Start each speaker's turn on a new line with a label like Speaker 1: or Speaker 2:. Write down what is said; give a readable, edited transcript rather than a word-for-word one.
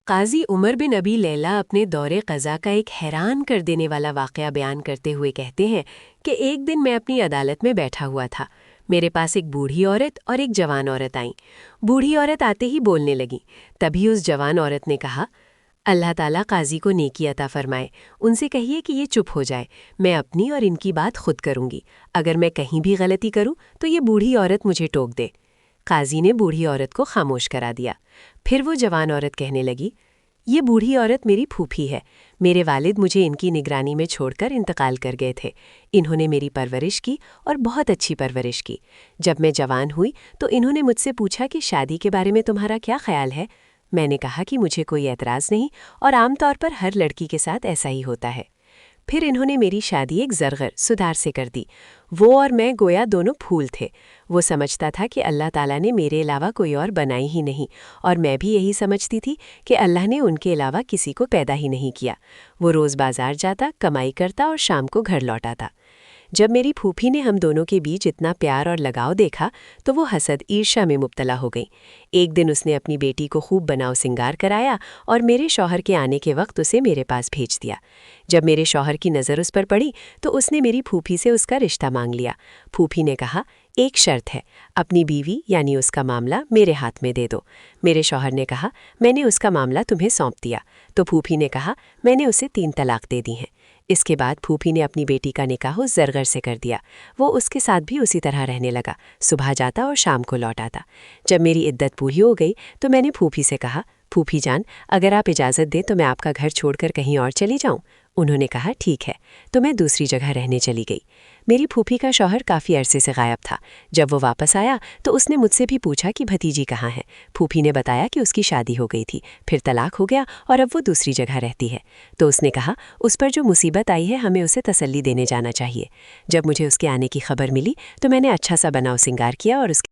Speaker 1: قاضی عمر بن ابی لیلہ اپنے دور قضا کا ایک حیران کر دینے والا واقعہ بیان کرتے ہوئے کہتے ہیں کہ ایک دن میں اپنی عدالت میں بیٹھا ہوا تھا۔ میرے پاس ایک بوڑھی عورت اور ایک جوان عورت آئیں۔ بوڑھی عورت آتے ہی بولنے لگی۔ تبھی اس جوان عورت نے کہا، اللہ تعالیٰ قاضی کو نیکی عطا فرمائے، ان سے کہیے کہ یہ چپ ہو جائے، میں اپنی اور ان کی بات خود کروں گی، اگر میں کہیں بھی غلطی کروں تو یہ بوڑھی عورت مجھے ٹوک دے۔ قاضی نے بوڑھی عورت کو خاموش کرا دیا۔ پھر وہ جوان عورت کہنے لگی، یہ بوڑھی عورت میری پھوپھی ہے، میرے والد مجھے ان کی نگرانی میں چھوڑ کر انتقال کر گئے تھے، انہوں نے میری پرورش کی اور بہت اچھی پرورش کی۔ جب میں جوان ہوئی تو انہوں نے مجھ سے پوچھا کہ شادی کے بارے میں تمہارا کیا خیال ہے؟ میں نے کہا کہ مجھے کوئی اعتراض نہیں، اور عام طور پر ہر لڑکی کے ساتھ ایسا ہی ہوتا ہے۔ پھر انہوں نے میری شادی ایک زرگر سدار سے کر دی۔ وہ اور میں گویا دونوں پھول تھے۔ وہ سمجھتا تھا کہ اللہ تعالیٰ نے میرے علاوہ کوئی اور بنائی ہی نہیں، اور میں بھی یہی سمجھتی تھی کہ اللہ نے ان کے علاوہ کسی کو پیدا ہی نہیں کیا۔ وہ روز بازار جاتا، کمائی کرتا اور شام کو گھر لوٹ آتا۔ جب میری پھوپھی نے ہم دونوں کے بیچ اتنا پیار اور لگاؤ دیکھا تو وہ حسد عرشا میں مبتلا ہو گئی۔ ایک دن اس نے اپنی بیٹی کو خوب بناؤ سنگار کرایا اور میرے شوہر کے آنے کے وقت اسے میرے پاس بھیج دیا۔ جب میرے شوہر کی نظر اس پر پڑی تو اس نے میری پھوپھی سے اس کا رشتہ مانگ لیا۔ پھوپھی نے کہا، ایک شرط ہے، اپنی بیوی یعنی اس کا معاملہ میرے ہاتھ میں دے دو۔ میرے شوہر نے کہا، میں نے اس کا معاملہ تمہیں سونپ دیا۔ تو پھوپھی نے کہا، میں نے اسے 3 طلاق دے دی ہیں۔ اس کے بعد پھوپھی نے اپنی بیٹی کا نکاح اس زرگر سے کر دیا۔ وہ اس کے ساتھ بھی اسی طرح رہنے لگا، صبح جاتا اور شام کو لوٹ آتا۔ جب میری عدت پوری ہو گئی تو میں نے پھوپھی سے کہا، پھوپھی جان، اگر آپ اجازت دیں تو میں آپ کا گھر چھوڑ کر کہیں اور چلی جاؤں؟ انہوں نے کہا، ٹھیک ہے۔ تو میں دوسری جگہ رہنے چلی گئی۔ میری پھوپھی کا شوہر کافی عرصے سے غائب تھا۔ جب وہ واپس آیا تو اس نے مجھ سے بھی پوچھا کہ بھتیجی کہاں ہے۔ پھوپھی نے بتایا کہ اس کی شادی ہو گئی تھی، پھر طلاق ہو گیا اور اب وہ دوسری جگہ رہتی ہے۔ تو اس نے کہا، اس پر جو مصیبت آئی ہے ہمیں اسے تسلی دینے جانا چاہیے۔ جب مجھے اس کے آنے کی خبر ملی تو میں نے اچھا سا بناؤ سنگار کیا اور اس